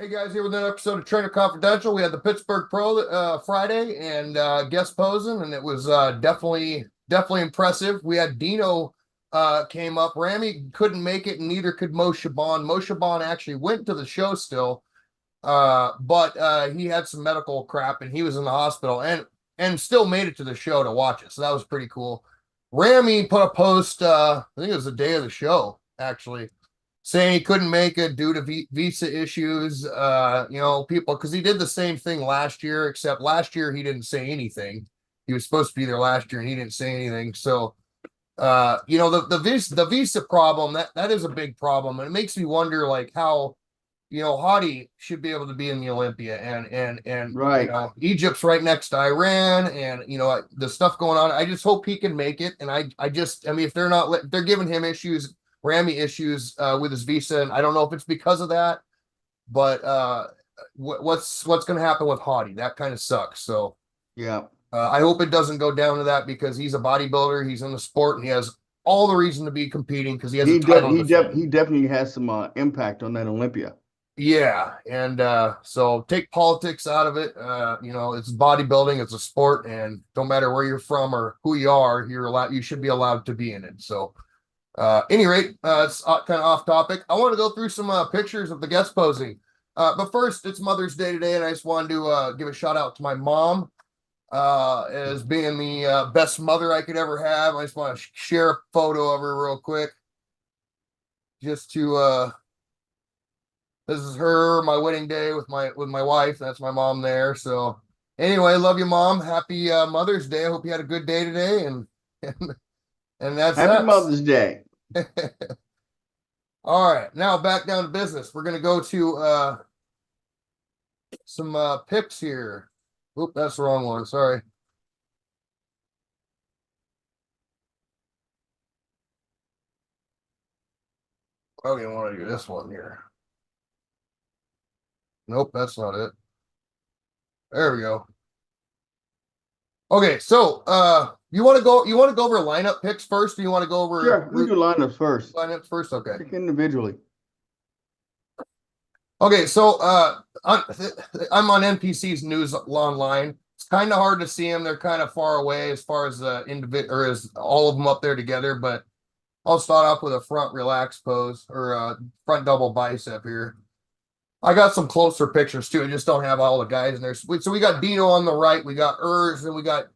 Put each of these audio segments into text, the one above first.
Hey guys, here with another episode of Trainer Confidential. We had the Pittsburgh Pro Friday and guest posing, and it was definitely impressive. We had Dino came up. Rami couldn't make it, and neither could Mo Shaban. Mo Shaban actually went to the show still, but he had some medical crap, and he was in the hospital, and still made it to the show to watch it. So that was pretty cool. Rami put a post. I think it was the day of the show, actually, saying he couldn't make it due to visa issues. People, because he did the same thing last year, except last year he didn't say anything. He was supposed to be there last year and he didn't say anything. So, the visa problem, that is a big problem, and it makes me wonder like how Hadi should be able to be in the Olympia, and Right. Egypt's right next to Iran, and the stuff going on. I just hope he can make it, and I mean, if they're giving him issues, Rami issues with his visa, and I don't know if it's because of that, but what's going to happen with Hadi? That kind of sucks. So Yeah. I hope it doesn't go down to that because he's a bodybuilder, he's in the sport, and he has all the reason to be competing because he has a title to defend. He definitely has some impact on that Olympia. Yeah, and so take politics out of it. It's bodybuilding, it's a sport, and don't matter where you're from or who you are, you should be allowed to be in it. So, any rate, it's kind of off topic. I want to go through some pictures of the guest posing. But first, it's Mother's Day today, and I just wanted to give a shout out to my mom as being the best mother I could ever have. I just want to share a photo of her real quick, just to this is her, my wedding day with my wife. That's my mom there. So anyway, love you, Mom. Happy Mother's Day. I hope you had a good day today, and and that's Happy that. Mother's Day. All right, now back down to business. We're gonna go to some picks here. Oop, that's the wrong one. Sorry. Okay, I want to do this one here. Nope, that's not it. There we go. Okay, so you want to go over lineup picks first, or you want to go over Sure, we do lineups first. lineups first? Okay. Pick individually. Okay, so I'm on NPC's news online. It's kind of hard to see them. They're kind of far away as far as individual or as all of them up there together. But I'll start off with a front relax pose or front double bicep here. I got some closer pictures too. I just don't have all the guys in there. So we got Dino on the right. We got Urs, and we got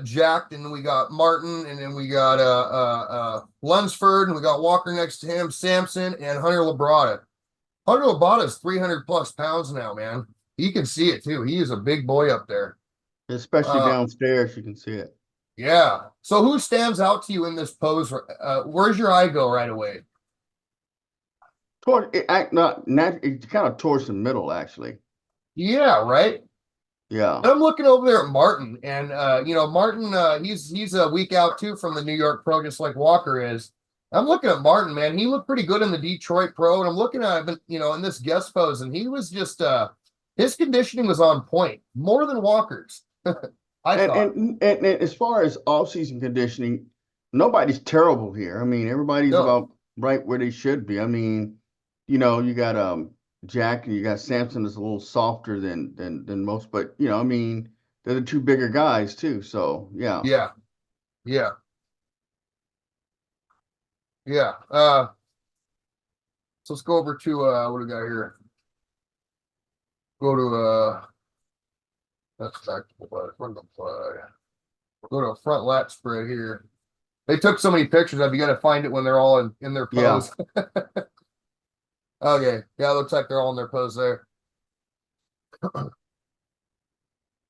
Jack, and then we got Martin, and then we got Lunsford, and we got Walker next to him, Sampson, and Hunter Labrada. Hunter Labrada is 300 plus pounds now, man. He can see it too. He is a big boy up there. Especially Uh, downstairs, you can see it. yeah. So who stands out to you in this pose? Where's your eye go right away? Toward it, not it's kind of towards the middle, actually. Yeah, right. Yeah. I'm looking over there at Martin, and Martin, he's a week out too from the New York Pro, just like Walker is. I'm looking at Martin, man. He looked pretty good in the Detroit Pro, and I'm looking at him, in this guest pose, and he was just his conditioning was on point, more than Walker's. I And thought. as far as off-season conditioning, nobody's terrible here. I mean, everybody's No, about right where they should be. I mean, you got Jack and you got Samson is a little softer than most, but I mean, they're the two bigger guys too. So yeah. yeah, yeah, yeah. So let's go over to what do we got here? Go to that's tactical front fly. Go to a front lat spread here. They took so many pictures of you got to find it when they're all in their Yeah. pose. Okay, yeah, it looks like they're all in their pose there.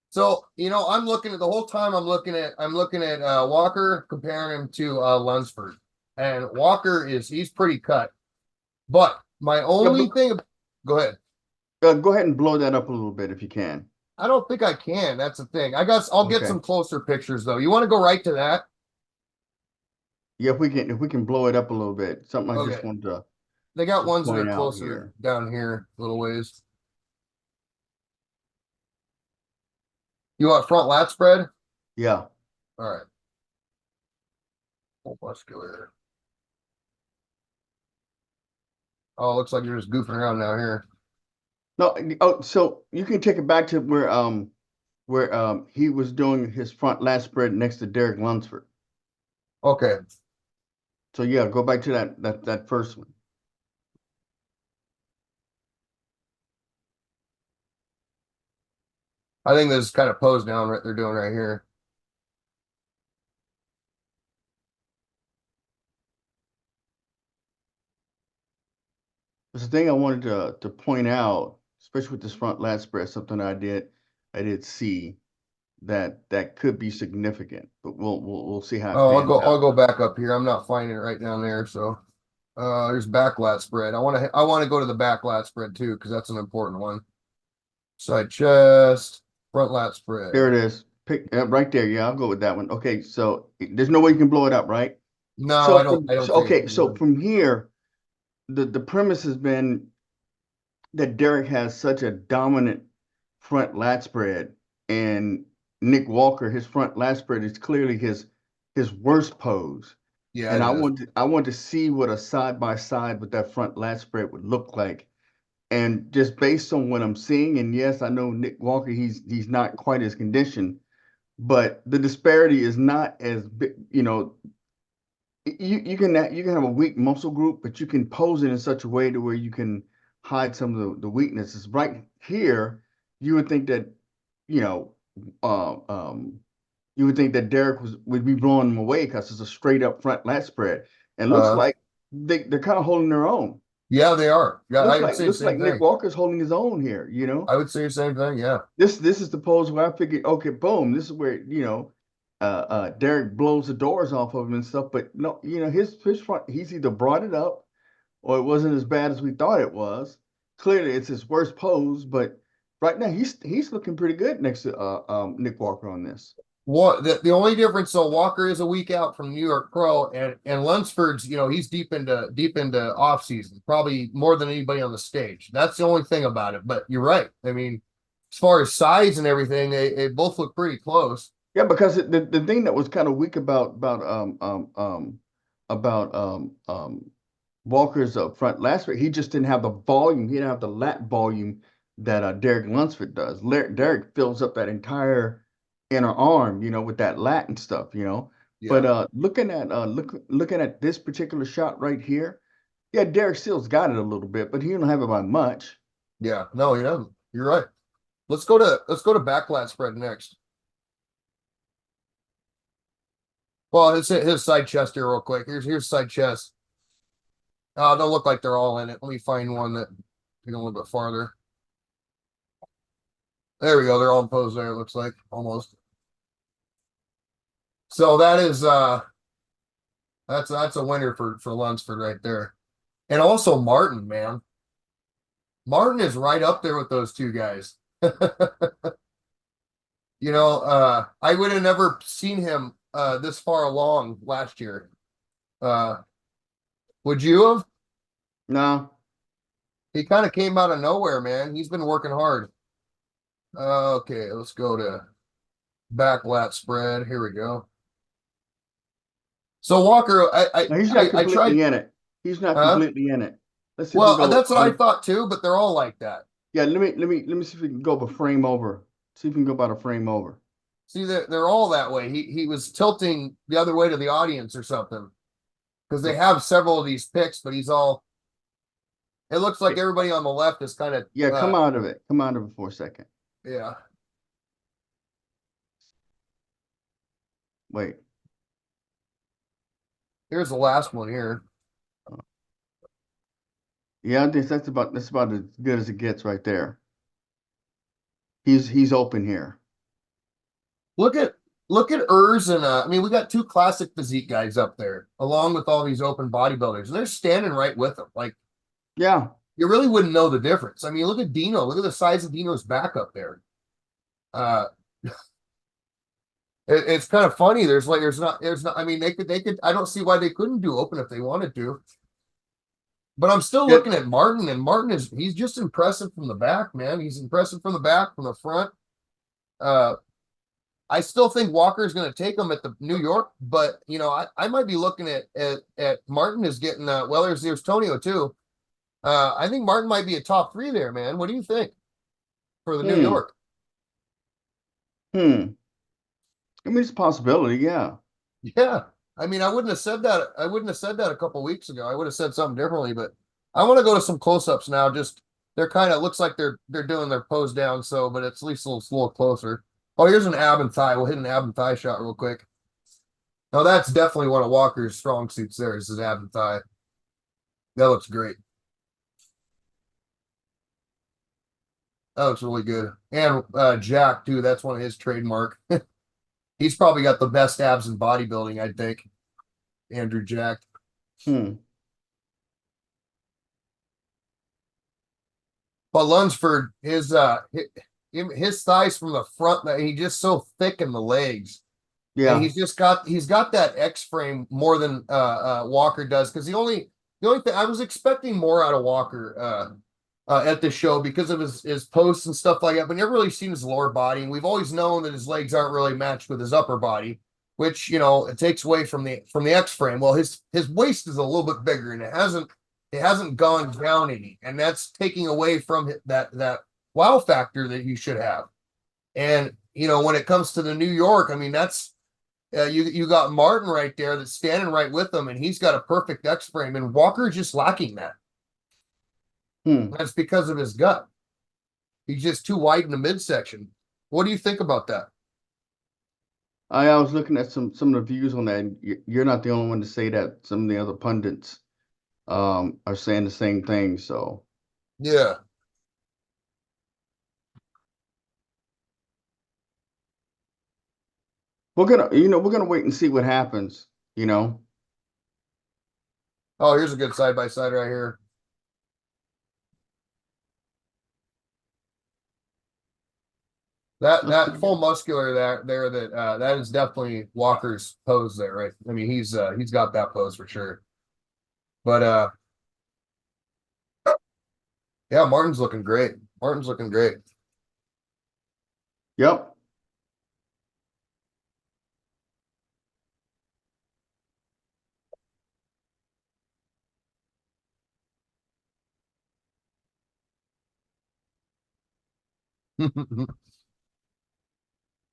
So I'm looking at the whole time. I'm looking at Walker, comparing him to Lunsford, and Walker he's pretty cut. But my Yeah, only but thing, go ahead. go ahead and blow that up a little bit if you can. I don't think I can. That's the thing. I'll get Okay. some closer pictures though. You want to go right to that? Yeah, if we can blow it up a little bit. Something I just Okay. wanted They got to ones that are point out closer here. down here, little ways. You want front lat spread? Yeah. All right. Full muscular. Oh, looks like you're just goofing around now here. No, oh, so you can take it back to where he was doing his front lat spread next to Derek Lunsford. Okay. So yeah, go back to that first one. I think this is kind of pose down right they're doing right here. There's a thing I wanted to point out, especially with this front lat spread, something I did see that could be significant, but we'll see how it Oh, pans I'll out. go back up here. I'm not finding it right down there. So there's back lat spread. I want to go to the back lat spread too, because that's an important one. Side chest, front lat There spread. it is. Pick right there. Yeah, I'll go with that one. Okay, so there's no way you can blow it up, right? No, So I don't think okay, so from here, the premise has been that Derek has such a dominant front lat spread, and Nick Walker, his front lat spread is clearly his worst pose. yeah, And it is. I want to see what a side by side with that front lat spread would look like. And just based on what I'm seeing, and yes, I know Nick Walker, he's not quite as conditioned, but the disparity is not as big. You can have a weak muscle group, but you can pose it in such a way to where you can hide some of the weaknesses. Right here, you would think that, you know, uh, um, you would think that Derek would be blowing them away because it's a straight up front lat spread. And looks Uh, like they're kind of holding their own. yeah, they are. Yeah, I Looks would like say the looks same like Nick thing. Walker's holding his own here, you know? I would say the same thing. Yeah. This is the pose where I figured, okay, boom, this is where, Derek blows the doors off of him and stuff. But no, his front, he's either brought it up or it wasn't as bad as we thought it was. Clearly, it's his worst pose, but right now he's looking pretty good next to Nick Walker on this. What the only difference, so Walker is a week out from New York Pro, and Lunsford's, he's deep into off season, probably more than anybody on the stage. That's the only thing about it. But you're right. I mean, as far as size and everything, they both look pretty close. Yeah, because the thing that was kind of weak about Walker's front last week, he just didn't have the volume. He didn't have the lat volume that Derek Lunsford does. Derek fills up that entire inner arm, with that lat and stuff. But Yeah, looking at this particular shot right here, yeah, Derek still's got it a little bit, but he don't have it by much. yeah. No, he doesn't. You're right. Let's go to back lat spread next. Well, his side chest here real quick. Here's side chest. Don't look like they're all in it. Let me find one that a little bit farther. There we go. They're all in pose there, it looks like almost. So that's a winner for Lunsford right there. And also Martin, man. Martin is right up there with those two guys. I would have never seen him this far along last year. Uh would you have? No, He kind of came out of nowhere, man. He's been working hard. Okay, let's go to back lat spread. Here we go. So Walker, no, he's not I tried. completely in it. He's not Huh? completely in it. Let's see if we Well, go. that's what I thought too, but they're all like that. Yeah, let me see if we can go up a frame over. See if we can go about a frame over. See, they're all that way. He was tilting the other way to the audience or something because they So have several of these picks, but he's all. It looks like everybody on the left is kind of. yeah, come out of it. Come out of it for a second. Yeah. Wait. Here's the last one here. Yeah, I think that's about as good as it gets right there. He's open here. Look at Urs and I mean, we got two classic physique guys up there, along with all these open bodybuilders, and they're standing right with them. Like Yeah. you really wouldn't know the difference. I mean, look at Dino. Look at the size of Dino's back up there. Uh, it's kind of funny. There's not. I mean, they could. I don't see why they couldn't do open if they wanted to. But I'm still Yeah. looking at Martin, and he's just impressive from the back, man. He's impressive from the back, from the front. Uh, I still think Walker's going to take him at the New York, but I might be looking at Martin as getting. Well, there's Tonio too. I think Martin might be a top three there, man. What do you think for the New Hmm. York? Hmm. I mean, it's a possibility. Yeah. Yeah. I mean, I wouldn't have said that. I wouldn't have said that a couple weeks ago. I would have said something differently, but I want to go to some close-ups now. Just they're kind of looks like they're doing their pose down, so but it's at least a little closer. Oh, here's an ab and thigh. We'll hit an ab and thigh shot real quick. Now that's definitely one of Walker's strong suits there is his ab and thigh. That looks great. That looks really good. And Jack too, that's one of his trademark. He's probably got the best abs in bodybuilding, I think. Andrew Jack. Hmm. But Lunsford, his thighs from the front, he's just so thick in the legs. And Yeah. he's got that X frame more than Walker does. Because the only thing I was expecting more out of Walker at the show because of his posts and stuff like that, but never really seen his lower body. And we've always known that his legs aren't really matched with his upper body, which it takes away from the X frame. Well, his waist is a little bit bigger, and it hasn't gone down any, and that's taking away from that wow factor that you should have. And when it comes to the New York, I mean that's you got Martin right there that's standing right with him, and he's got a perfect X frame, and Walker's just lacking that. Hmm. That's because of his gut. He's just too wide in the midsection. What do you think about that? I was looking at some of the views on that. And you're not the only one to say that. Some of the other pundits are saying the same thing. So Yeah. we're gonna wait and see what happens. You know. Oh, here's a good side by side right here. That That's that pretty full good. muscular there that is definitely Walker's pose there, right? I mean, he's got that pose for sure. But yeah, Martin's looking great. Martin's looking great. Yep.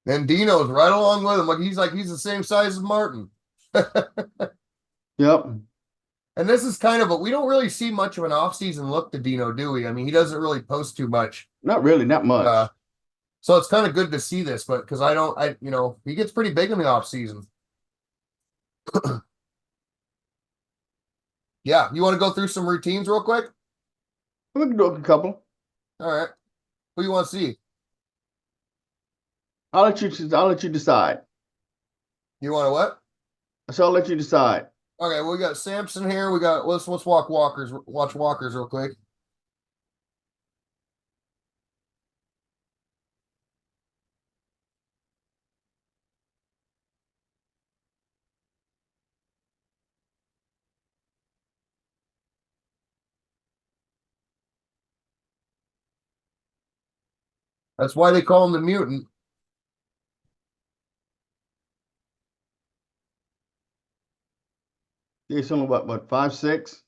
And Dino's right along with him. He's the same size as Martin. Yep. And this is kind of we don't really see much of an off-season look to Dino, do we? I mean, he doesn't really post too much. Not really. Not Uh, much. so it's kind of good to see this, but because he gets pretty big in the off-season. Yeah, you want to go through some routines real quick? We can do a couple. All right. Who you want to see? I'll let you decide. You want to what? So I'll let you decide. Okay, well, we got Samson here. We got let's watch Walkers real quick. That's why they call him the mutant. He's only what 5'6".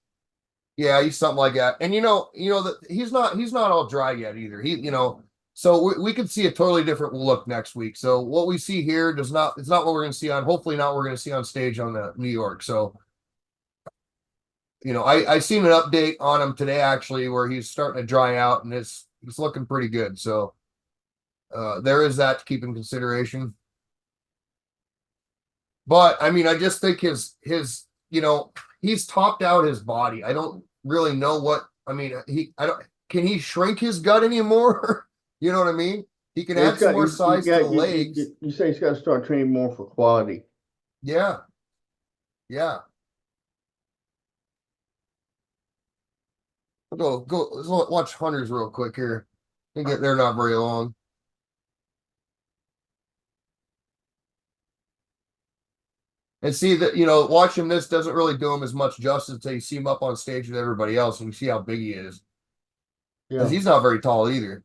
Yeah, he's something like that. And that he's not all dry yet either. So we could see a totally different look next week. So what we see here it's not what we're going to see hopefully not what we're going to see on stage on the New York. So, I seen an update on him today actually where he's starting to dry out and it's looking pretty good. So, there is that to keep in consideration. But I mean, I just think he's topped out his body. I don't really know what I mean. I don't can he shrink his gut anymore? You know what I mean? He can Well, he's add some got more he's size to the got legs. you say he's got to start training more for quality. Yeah, yeah. Go. Let's watch Hunters real quick here. They're not very long. And see that watching this doesn't really do him as much justice until you see him up on stage with everybody else and you see how big he is. Because Yeah. he's not very tall either.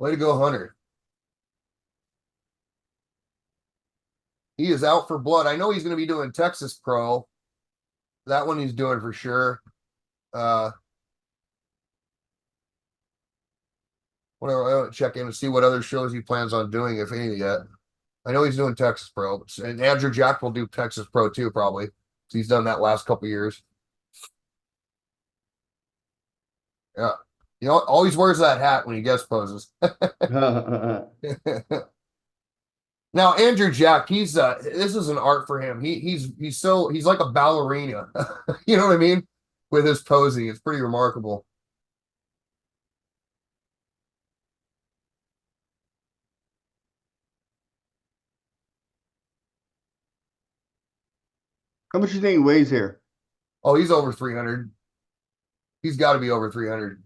Way to go, Hunter. He is out for blood. I know he's going to be doing Texas Pro. that one he's doing for sure. Whatever, I don't check in to see what other shows he plans on doing, if any yet. I know he's doing Texas Pro, and Andrew Jack will do Texas Pro too, probably. He's done that last couple years. Yeah, you know, always wears that hat when he guest poses. Now, Andrew Jack, this is an art for him. He's like a ballerina. You know what I mean? With his posing, it's pretty remarkable. How much you think he weighs here? Oh, he's over 300. He's got to be over 300.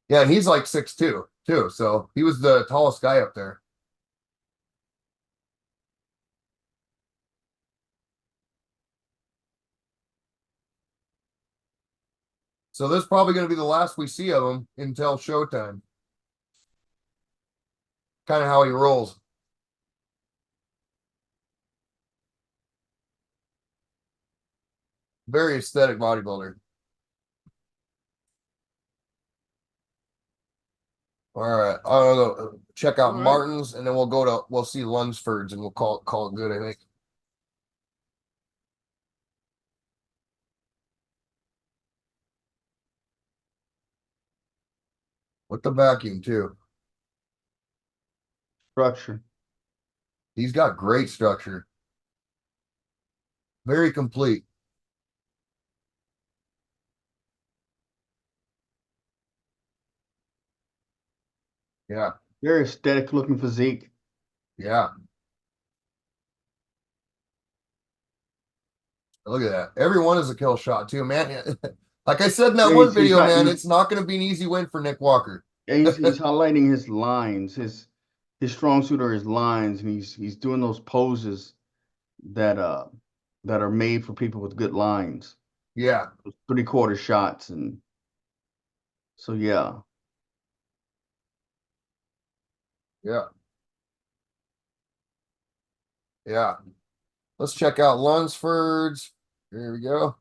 Yeah, and he's like 6'2" too. So he was the tallest guy up there. So this is probably going to be the last we see of him until showtime. Kind of how he rolls. Very aesthetic bodybuilder. All right, I'll go check out Martin's, and then we'll see Lunsford's, and we'll call it good, I think. With the vacuum too. Structure. He's got great structure. Very complete. Yeah. Very aesthetic looking physique. Yeah. Look at that. Everyone is a kill shot too, man. Like I said in that one video, man, it's not going to be an easy win for Nick Walker. And he's highlighting his lines, his strong suit are his lines, and he's doing those poses that are made for people with good lines. Yeah. 3/4 shots, and so yeah. Yeah. Yeah. Let's check out Lunsford's. Here we go.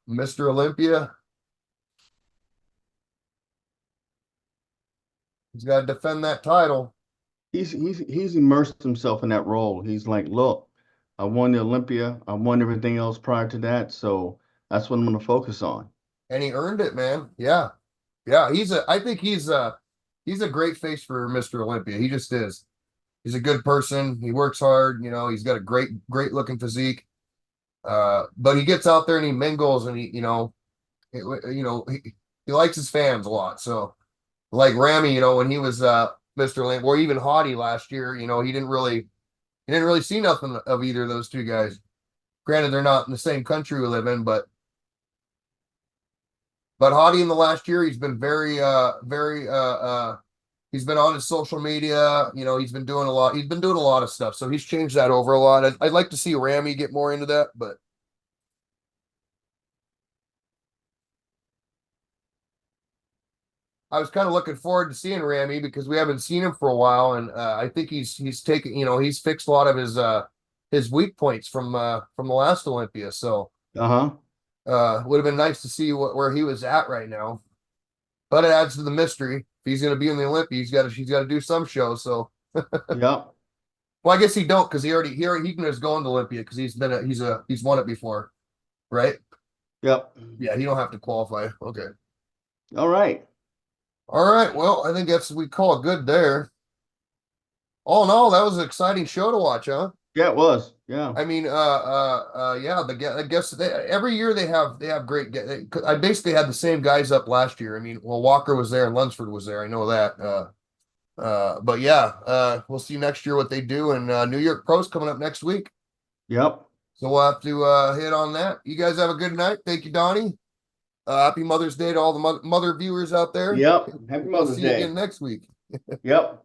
Mr. Olympia. He's got to defend that title. He's immersed himself in that role. He's like, look, I won the Olympia. I won everything else prior to that, so that's what I'm going to focus on. And he earned it, man. Yeah. Yeah, I think he's a great face for Mr. Olympia. He just is. He's a good person. He works hard, you know, he's got a great looking physique. But he gets out there and he mingles, and he likes his fans a lot. So like Ramy, you know, when he was Mr. Olympia, or even Hottie last year, you know, he didn't really see nothing of either of those two guys. Granted, they're not in the same country we live in, but Hottie in the last year, he's been he's been on his social media, you know, he's been doing a lot of stuff. So he's changed that over a lot. I'd like to see Ramy get more into that, but I was kind of looking forward to seeing Ramy because we haven't seen him for a while, and I think he's taken, you know, he's fixed a lot of his weak points from the last Olympia. So would have been nice to see where he was at right now. But it adds to the mystery. If he's going to be in the Olympia, he's got to do some show. So yeah. Well, I guess he don't, because he can just go into Olympia because he's won it before, right? Yep. Yeah, he don't have to qualify. Okay. All right. All right. Well, I think we call it good there. All in all, that was an exciting show to watch, huh? Yeah, it was. Yeah. I mean, yeah. I guess every year they have great. I basically had the same guys up last year. I mean, well, Walker was there and Lunsford was there. I know that. But yeah, we'll see next year what they do. And New York Pro's coming up next week. Yep. So we'll have to hit on that. You guys have a good night. Thank you, Donnie. Happy Mother's Day to all the mother viewers out there. Yep. Happy We'll Mother's see you Day. again next week. Yep.